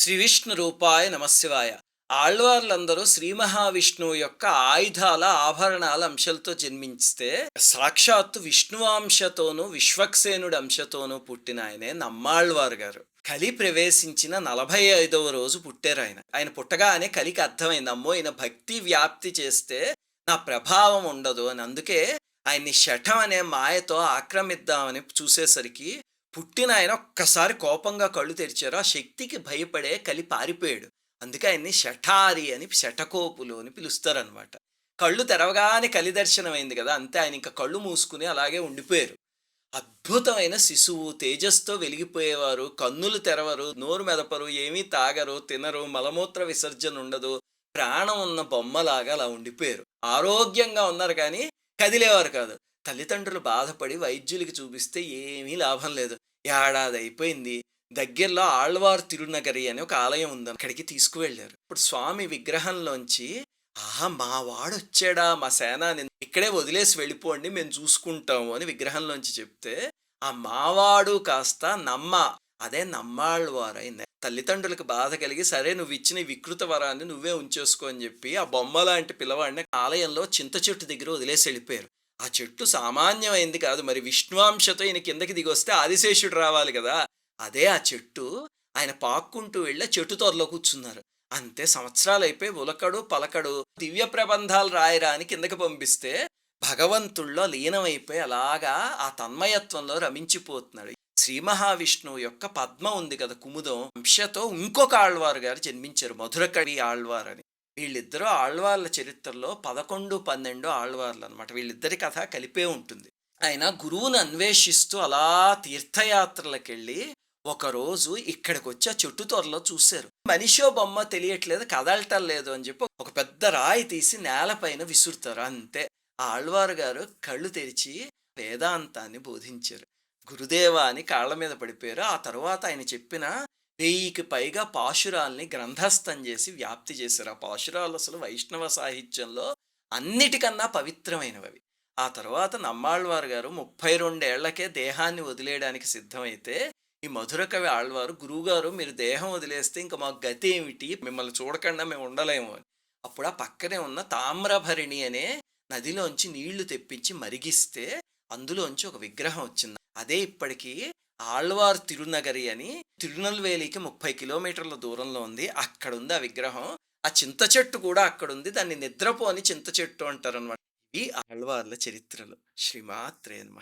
శ్రీ విష్ణు రూపాయ నమశివాయ. ఆళ్వార్లందరూ శ్రీ మహావిష్ణువు యొక్క ఆయుధాల, ఆభరణాల అంశలతో జన్మించితే, సాక్షాత్తు విష్ణువాంశతోనూ, విశ్వక్సేనుడి అంశతోనూ పుట్టిన ఆయనే నమ్మాళ్వారు గారు. కలి ప్రవేశించిన 45వ రోజు పుట్టారాయన. ఆయన పుట్టగానే కలికి అర్థమైంది. అమ్మో! ఈయన భక్తి వ్యాప్తి చేస్తే నా ప్రభావం ఉండదు అని. అందుకే ఆయన్ని శఠం అనే మాయతో ఆక్రమిద్దామని చూసేసరికి పుట్టిన ఆయన ఒక్కసారి కోపంగా కళ్ళు తెరిచారు. ఆ శక్తికి భయపడే కలి పారిపోయాడు. అందుకే ఆయన్ని శఠారి అని, శఠకోపులు అని పిలుస్తారనమాట. కళ్ళు తెరవగానే కలి దర్శనమైంది గదా! అంతే, ఆయన ఇంక కళ్ళు మూసుకుని అలాగే ఉండిపోయారు. అద్భుతమైన శిశువు, తేజస్సుతో వెలిగిపోయేవారు. కన్నులు తెరవరు, నోరు మెదపరు, ఏమీ తాగరు, తినరు, మలమూత్ర విసర్జన ఉండదు. ప్రాణం ఉన్న బొమ్మలాగా అలా ఉండిపోయారు. ఆరోగ్యంగా ఉన్నారు కానీ కదిలేవారు కాదు. తల్లిదండ్రులు బాధపడి వైద్యులకి చూపిస్తే ఏమీ లాభం లేదు. ఏడాది అయిపోయింది. దగ్గరలో ఆళ్వార్ తిరునగరి అని ఒక ఆలయం ఉంది. అక్కడికి తీసుకువెళ్లారు. ఇప్పుడు స్వామి విగ్రహంలోంచి, ఆహా! మా వాడొచ్చాడా, మా సేనాని ఇక్కడే వదిలేసి వెళ్ళిపోండి, మేము చూసుకుంటాము అని విగ్రహంలోంచి చెప్తే, ఆ మావాడు కాస్త అదే నమ్మాళ్వారైంది. తల్లిదండ్రులకు బాధ కలిగి, సరే నువ్విచ్చిన ఈ వికృత వరాన్ని నువ్వే ఉంచేసుకో అని చెప్పి ఆ బొమ్మలాంటి పిల్లవాడిని ఆలయంలో చింత చెట్టు దగ్గర వదిలేసి వెళ్ళిపోయారు. ఆ చెట్టు సామాన్యమైంది కాదు. మరి విష్ణువాంశతో ఈయన కిందకి దిగొస్తే ఆదిశేషుడు రావాలి గదా! అదే ఆ చెట్టు. ఆయన పాక్కుంటూ వెళ్ళి చెట్టు తొర్రలో కూర్చున్నారు. అంతే, సంవత్సరాలయిపోయి ఉలకడు, పలకడు. దివ్య ప్రబంధాలు రాయరా అని కిందకి పంపిస్తే భగవంతుల్లో లీనమైపోయి అలాగా ఆ తన్మయత్వంలో రమించిపోతున్నాడు. శ్రీ మహావిష్ణువు యొక్క పద్మం ఉంది కదా, కుముదం, అంశతో ఇంకొక ఆళ్వారు గారు జన్మించారు, మధురకవి ఆళ్వార్ అని. వీళ్ళిద్దరూ ఆళ్వార్ల చరిత్రలో 11, 12 ఆళ్వార్లు అనమాట. వీళ్ళిద్దరి కథ కలిపే ఉంటుంది. ఆయన గురువుని అన్వేషిస్తూ అలా తీర్థయాత్రలకెళ్ళి ఒకరోజు ఇక్కడికొచ్చి ఆ చెట్టు తొర్రలో చూశారు. మనిషో బొమ్మ తెలియట్లేదు, కదలటం లేదు అని చెప్పి ఒక పెద్ద రాయి తీసి నేలపైన విసురుతారు. అంతే, ఆ ఆళ్వారు గారు కళ్ళు తెరిచి వేదాంతాన్ని బోధించారు. గురుదేవా అని కాళ్ళ మీద పడిపోయారు. ఆ తరువాత ఆయన చెప్పిన 1000కి పైగా పాశురాల్ని గ్రంథస్థం చేసి వ్యాప్తి చేశారు. ఆ పాశురాలు అసలు వైష్ణవ సాహిత్యంలో అన్నిటికన్నా పవిత్రమైనవి. ఆ తర్వాత నమ్మాళ్వారు గారు 32 ఏళ్లకే దేహాన్ని వదిలేయడానికి సిద్ధమైతే, ఈ మధురకవి ఆళ్వారు, గురువుగారు మీరు దేహం వదిలేస్తే ఇంక మాకు గతి ఏమిటి, మిమ్మల్ని చూడకుండా మేము ఉండలేము అని. అప్పుడు ఆ పక్కనే ఉన్న తామ్రభరిణి అనే నదిలోంచి నీళ్లు తెప్పించి మరిగిస్తే అందులోంచి ఒక విగ్రహం వచ్చింది. అదే ఇప్పటికీ ఆళ్వార్ తిరునగరి అని, తిరునల్వేలికి 30 కిలోమీటర్ల దూరంలో ఉంది. అక్కడుంది ఆ విగ్రహం. ఆ చింత చెట్టు కూడా అక్కడుంది. దాన్ని నిద్రపోని చింత చెట్టు అంటారనమాట. ఇవి ఆళ్వార్ల చరిత్రలు. శ్రీమాత్రే నమః.